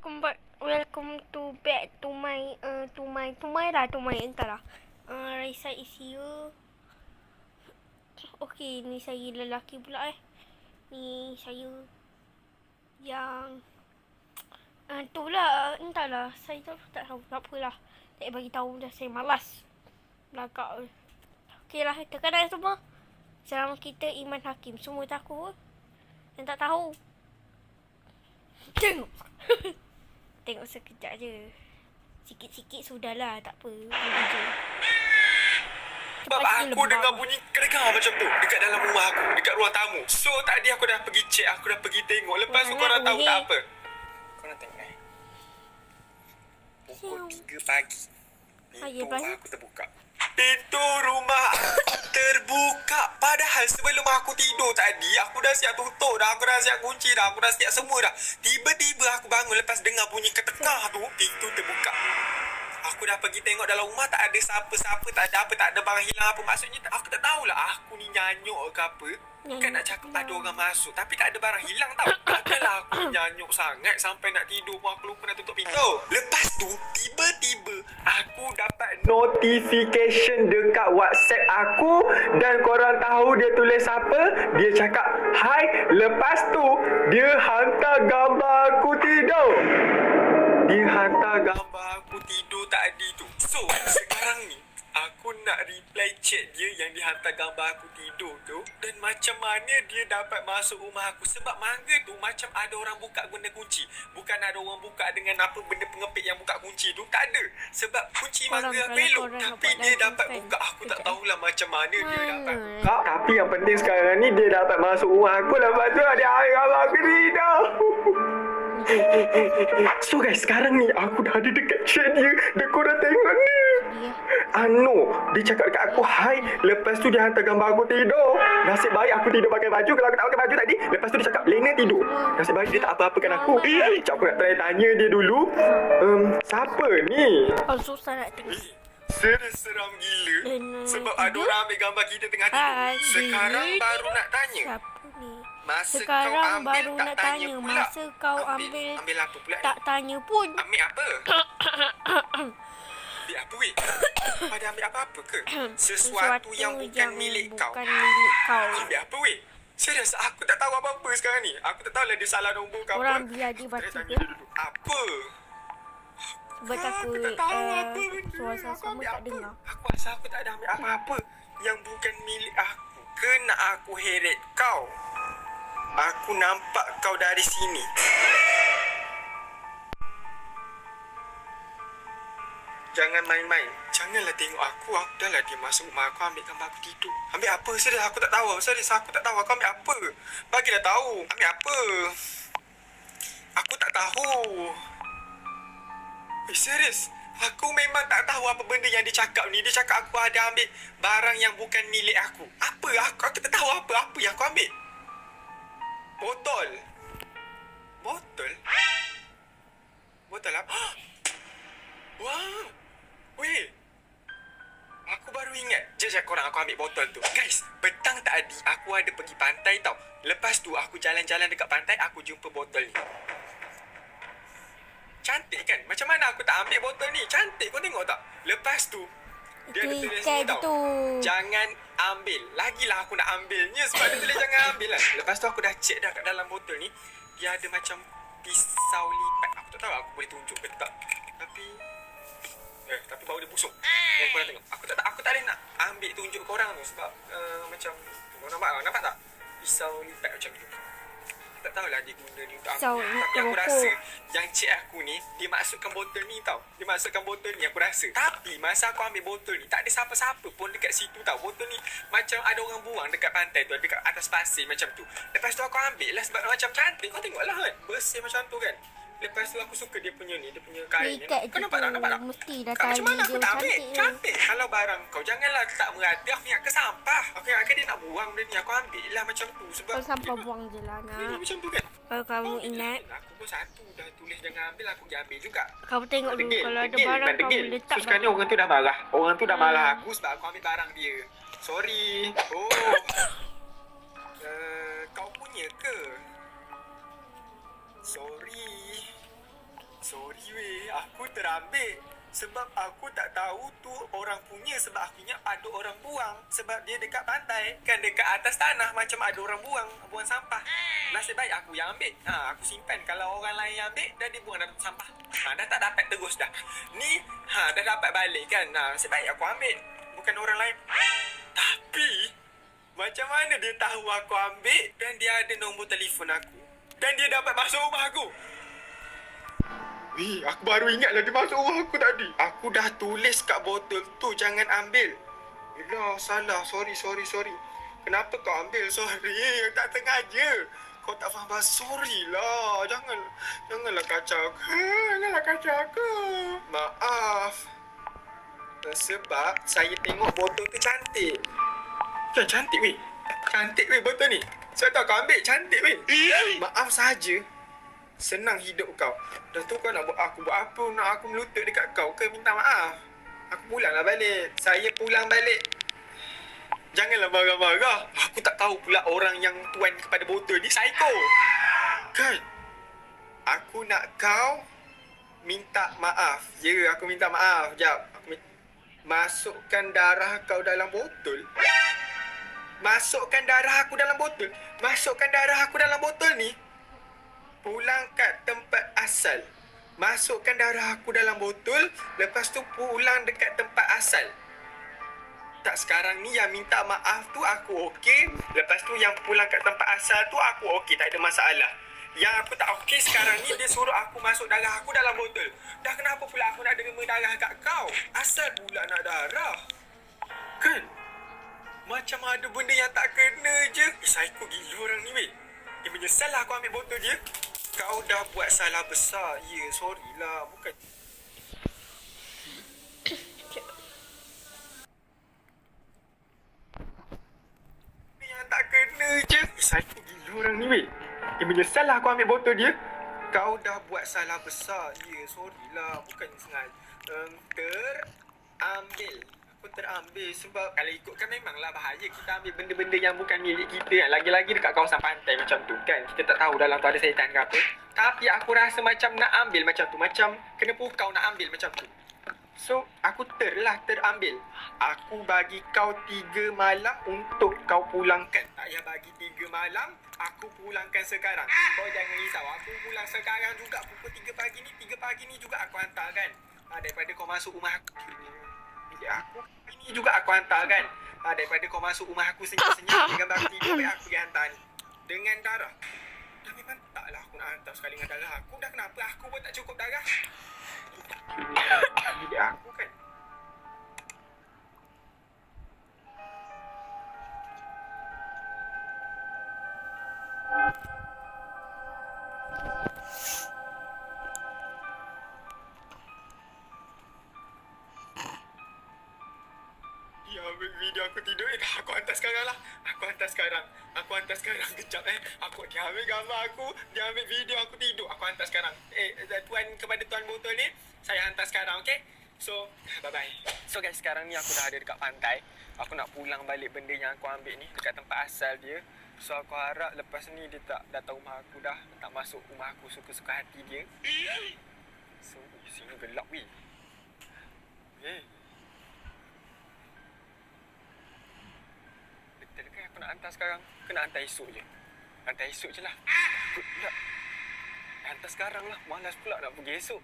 welcome to back to my entahlah. Raisa is here. Okay, ni saya lelaki pula Ni saya yang tu lah, entahlah. Saya tak tahu apalah. Tak bagi tahu dah, saya malas. Belakang. Okeylah, terkadang semua. Selama kita Iman Hakim, semua takut. Yang tak tahu, tengok. Tengok sekejap je. Sikit-sikit sudahlah, tak apa. Sebab aku dengar bunyi kedengar macam tu dekat dalam rumah aku, dekat ruang tamu. So tadi aku dah pergi check, aku dah pergi tengok. Lepas tu korang tahu tak apa? Korang tengok Pukul 3 pagi pintu aku terbuka. Pintu rumah aku terbuka. Padahal sebelum aku tidur tadi, aku dah siap tutup dah, aku dah siap kunci dah, aku dah siap semua dah. Tiba-tiba aku bangun lepas dengar bunyi ketekar tu, pintu terbuka. Aku dah pergi tengok dalam rumah, tak ada siapa-siapa, tak ada apa, tak ada barang hilang apa. Maksudnya aku tak tahulah aku ni nyanyuk ke apa. Bukan nak cakap ada orang masuk, tapi tak ada barang hilang tau. Takkanlah aku nyanyuk sangat sampai nak tidur pun aku lupa nak tutup pintu. Lepas tu, tiba-tiba aku dapat notification dekat WhatsApp aku. Dan korang tahu dia tulis apa? Dia cakap, "Hai." Lepas tu, dia hantar gambar aku tidur. Dia hantar gambar aku tidur tadi tu. So, sekarang ni aku nak reply chat dia yang dihantar gambar aku tidur tu. Dan macam mana dia dapat masuk rumah aku. Sebab mangga tu macam ada orang buka guna kunci. Bukan ada orang buka dengan apa benda pengepit yang buka kunci tu. Tak ada. Sebab kunci mangga aku elok. Tapi dia dapat buka. Aku tak tahulah macam mana dia dapat buka. Tapi yang penting sekarang ni dia dapat masuk rumah aku. Lepas tu dia ambil gambar aku tidur. So guys, sekarang ni aku dah ada dekat chat dia. Dan korang tengok ni. Dia cakap dekat aku, "Hai." Lepas tu dia hantar gambar aku tidur. Nasib baik aku tidur pakai baju. Kalau aku tak pakai baju tadi, lepas tu dia cakap Lena tidur. Nasib baik dia tak apa-apakan aku. Sekejap aku nak tanya dia dulu. Siapa ni? Susah nak tengok. Seram gila. Sebab ada orang ambil gambar kita tengah tidur. Sekarang baru nak tanya. Siapa ni? Masa sekarang kau ambil, baru tak nak tanya tanya pula. Masa kau ambil apa pula tak ni? tanya pun. Ambil apa? Ambil apa weh? Pada ambil apa-apa ke? Sesuatu yang bukan milik kau. Ambil apa weh? Serius, aku tak tahu apa-apa sekarang ni. Aku tak tahulah dia salah nombor ke apa. Orang biar dia baca ke? Apa? Sebab takut tak tahu apa suara sama tak dengar. Aku rasa aku tak ada ambil apa-apa yang bukan milik aku. Kena aku heret kau. Aku nampak kau dari sini. Jangan main-main. Janganlah tengok aku. Aku dah lah dia masuk rumah aku ambil gambar aku tidur. Ambil apa? Serius aku tak tahu. Serius aku tak tahu. Aku ambil apa? Bagilah tahu. Ambil apa? Aku tak tahu. Serius. Aku memang tak tahu apa benda yang dia cakap ni. Dia cakap aku ada ambil barang yang bukan milik aku. Apa? Aku tak tahu apa yang aku ambil. Botol. Botol? Botol apa? Wah. Weh. Aku baru ingat. Jejak korang aku ambil botol tu. Guys, petang tadi aku ada pergi pantai tau. Lepas tu aku jalan-jalan dekat pantai, aku jumpa botol ni. Cantik kan? Macam mana aku tak ambil botol ni? Cantik, kau tengok tak? Lepas tu dia ada tulis ni tau. Jangan ambil. Lagilah aku nak ambilnya sebab dia tulis jangan ambil lah. Lepas tu aku dah check dah kat dalam botol ni. Dia ada macam pisau lipat. Aku tak tahu aku boleh tunjuk ke tak. Tapi bau dia busuk. Yang korang tengok. Aku tak boleh nak ambil tunjuk korang tu sebab macam korang nampak tak? Pisau lipat macam tu. Tak tahulah dia guna ni untuk apa. Tapi aku rasa yang cik aku ni, dia masukkan botol ni tau. Dia masukkan botol ni aku rasa. Tapi masa aku ambil botol ni, tak ada siapa-siapa pun dekat situ tau. Botol ni macam ada orang buang dekat pantai tu, dekat atas pasir macam tu. Lepas tu aku ambil lah sebab macam cantik. Kau tengoklah kan, bersih macam tu kan. Lepas tu aku suka dia punya ni, dia punya kain ni. Kau nampak tak? Nampak tak? Mesti dah macam mana aku tak ambil? Cantik. Kalau barang kau, janganlah tak merata. Aku ingat ke sampah. Aku ingat ke dia nak buang benda ni. Aku ambil lah macam tu. Sebab kalau sampah buang je lah nak. Macam tu kan? Kalau kamu ingat. Aku pun satu dah tulis jangan ambil. Aku pergi ambil juga. Kamu tengok dulu. Kalau ada barang kamu letak. So sekarang ni orang tu dah marah. Orang tu dah marah aku sebab aku ambil barang dia. Sorry. Kau punya ke? Sorry. Sorry weh, aku terambil. Sebab aku tak tahu tu orang punya. Sebab aku ingat ada orang buang. Sebab dia dekat pantai. Kan dekat atas tanah macam ada orang buang sampah. Nasib baik aku yang ambil. Aku simpan. Kalau orang lain yang ambil, dah dia buang dalam sampah. Dah tak dapat terus dah. Ni, dah dapat balik kan. Nasib baik aku ambil. Bukan orang lain. Tapi, macam mana dia tahu aku ambil dan dia ada nombor telefon aku? Dan dia dapat masuk rumah aku? Wih, aku baru ingat lah dia masuk rumah aku tadi. Aku dah tulis kat botol tu jangan ambil. Yelah, salah. Sorry. Kenapa kau ambil? Sorry, tak sengaja. Kau tak faham bahasa. Sorry lah. Janganlah kacau aku. Janganlah kacau aku. Maaf. Sebab saya tengok botol tu cantik. Kan cantik weh. Cantik weh botol ni. Sebab kau ambil cantik weh. Maaf saja. Senang hidup kau. Dah tu kau nak buat aku buat apa? Nak aku melutut dekat kau ke minta maaf? Aku pulanglah balik. Saya pulang balik. Janganlah marah-marah. Aku tak tahu pula orang yang tuan kepada botol ni psycho. Kan? Aku nak kau minta maaf. Ya, aku minta maaf. Sekejap. Masukkan darah kau dalam botol. Masukkan darah aku dalam botol. Masukkan darah aku dalam botol ni. Pulang kat tempat asal. Masukkan darah aku dalam botol. Lepas tu pulang dekat tempat asal. Tak, sekarang ni yang minta maaf tu aku okey. Lepas tu yang pulang kat tempat asal tu aku okey. Tak ada masalah. Yang aku tak okey sekarang ni dia suruh aku masuk darah aku dalam botol. Dah kenapa pula aku nak derma darah kat kau? Asal pula nak darah? Kan? Macam ada benda yang tak kena je. Psycho gila orang ni weh. Menyesal lah aku ambil botol dia. Kau dah buat salah besar. Ya, sorry lah. Bukan. Yang tak kena je. Psycho gila orang ni weh. Menyesal lah aku ambil botol dia. Kau dah buat salah besar. Ya, sorry lah. Bukan sengaja. Terambil. Aku terambil sebab kalau ikutkan memanglah bahaya kita ambil benda-benda yang bukan milik kita kan. Lagi-lagi dekat kawasan pantai macam tu kan. Kita tak tahu dalam tu ada syaitan ke apa. Tapi aku rasa macam nak ambil macam tu. Macam kena pukau nak ambil macam tu. So, aku terambil. Aku bagi kau 3 malam untuk kau pulangkan. Tak payah bagi 3 malam, aku pulangkan sekarang. Kau jangan risau. Aku pulang sekarang juga pukul 3 pagi ni. 3 pagi ni juga aku hantar kan. Daripada kau masuk rumah aku. Aku ini juga aku hantar kan. Daripada kau masuk rumah aku senyap-senyap dengan gambar aku tidur, aku pergi hantar ni. Dengan darah. Dah memang taklah aku nak hantar sekali dengan darah aku. Dah kenapa aku pun tak cukup darah? Bilik aku kan. Dia ambil video aku tidur. Aku hantar sekarang lah. Aku hantar sekarang. Kejap dia ambil gambar aku. Dia ambil video aku tidur. Aku hantar sekarang. Tuan, kepada tuan botol ni, saya hantar sekarang, okey? So, bye-bye. So guys, sekarang ni aku dah ada dekat pantai. Aku nak pulang balik benda yang aku ambil ni dekat tempat asal dia. So aku harap lepas ni dia tak datang rumah aku dah. Tak masuk rumah aku suka-suka hati dia. So, sini gelap weh. Betul ke aku nak hantar sekarang? Kena hantar esok je. Hantar esok je lah. Takut pula. Hantar sekarang lah. Malas pula nak pergi esok.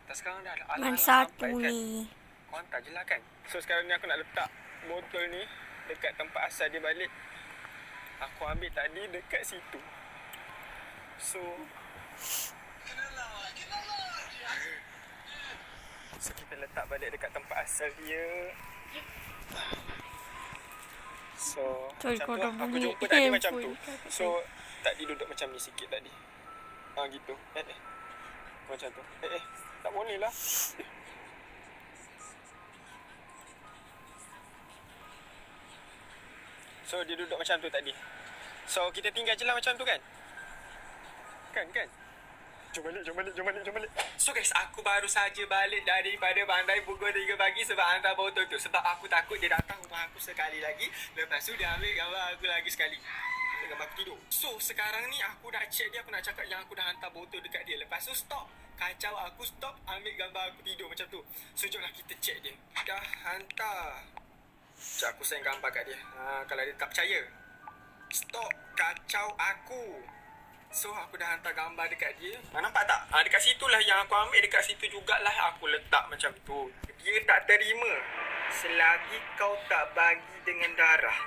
Hantar sekarang dah. Man satu ni. Kau hantar je lah kan. So sekarang ni aku nak letak botol ni dekat tempat asal dia balik. Aku ambil tadi dekat situ. So kita letak balik dekat tempat asal dia. So macam tu aku jumpa tadi macam tu. So tadi duduk macam ni sikit tadi. Gitu. Macam tu. Tak boleh lah. So dia duduk macam tu tadi. So kita tinggal je lah macam tu kan. Kan. Jom balik. So guys, aku baru saja balik daripada pandai pukul 3 pagi sebab hantar botol tu. Sebab aku takut dia datang rumah aku sekali lagi. Lepas tu dia ambil gambar aku lagi sekali. Gambar aku tidur. So sekarang ni aku dah check dia. Aku nak cakap yang aku dah hantar botol dekat dia. Lepas tu stop. kacau aku, stop ambil gambar aku tidur macam tu. So jomlah kita check dia. Dah hantar. Sekejap aku send gambar kat dia. Kalau dia tak percaya. Stop kacau aku. So aku dah hantar gambar dekat dia. Nampak tak? Dekat situ lah yang aku ambil. Dekat situ jugalah aku letak macam tu. Dia tak terima selagi kau tak bagi dengan darah.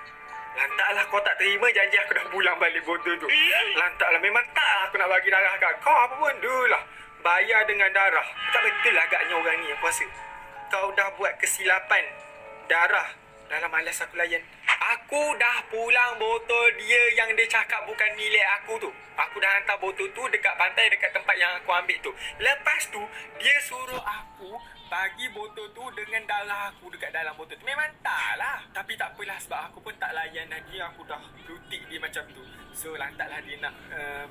Lantaklah kau tak terima janji aku dah pulang balik botol tu. Lantaklah memang tak aku nak bagi darah kau. Kau apa benda lah. Bayar dengan darah. Tak betul lah agaknya orang ni aku rasa. Kau dah buat kesilapan darah. Dah lah malas aku layan. Aku dah pulang botol dia yang dia cakap bukan milik aku tu. Aku dah hantar botol tu dekat pantai dekat tempat yang aku ambil tu. Lepas tu dia suruh aku bagi botol tu dengan darah aku dekat dalam botol tu. Memang tak lah. Tapi tak apalah sebab aku pun tak layan dah dia. Aku dah lutik dia macam tu. So lantaklah dia nak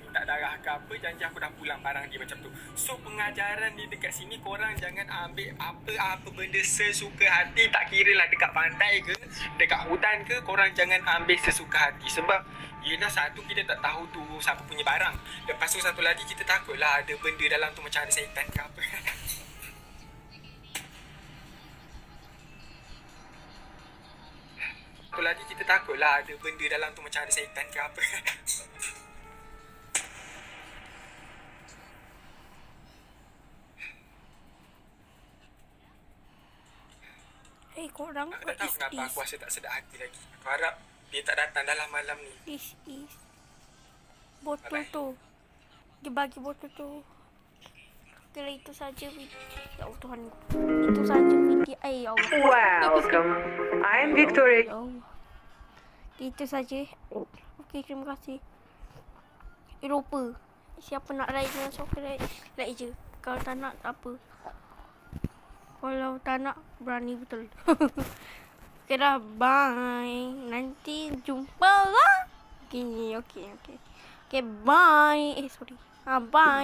minta darah ke apa. Janji aku dah pulang barang dia macam tu. So pengajaran dia dekat sini, korang jangan ambil apa-apa benda sesuka hati. Tak kira lah dekat pantai ke, dekat hutan ke, korang jangan ambil sesuka hati. Sebab yelah, satu kita tak tahu tu siapa punya barang. Lepas tu satu lagi kita takutlah ada benda dalam tu macam ada syaitan ke apa. Satu lagi kita takutlah ada benda dalam tu macam ada syaitan ke apa. Korang, Aku what tak tahu is kenapa this? aku rasa tak sedap hati lagi. Aku harap dia tak datang dalam malam ni. This is botol Bye-bye. tu. Dia bagi botol tu. Kira itu saja video. Ya Allah Tuhan. Itu saja video. Ya Allah. Welcome. I'm Victoria. Ya Allah. Itu saja. Okey, terima kasih. Eropah. Siapa nak ride dengan soccer ride je. Kalau tak nak, tak apa. Kalau tak nak, berani betul. Okay dah, bye. Nanti jumpa lah. Okay, bye. Sorry. Bye.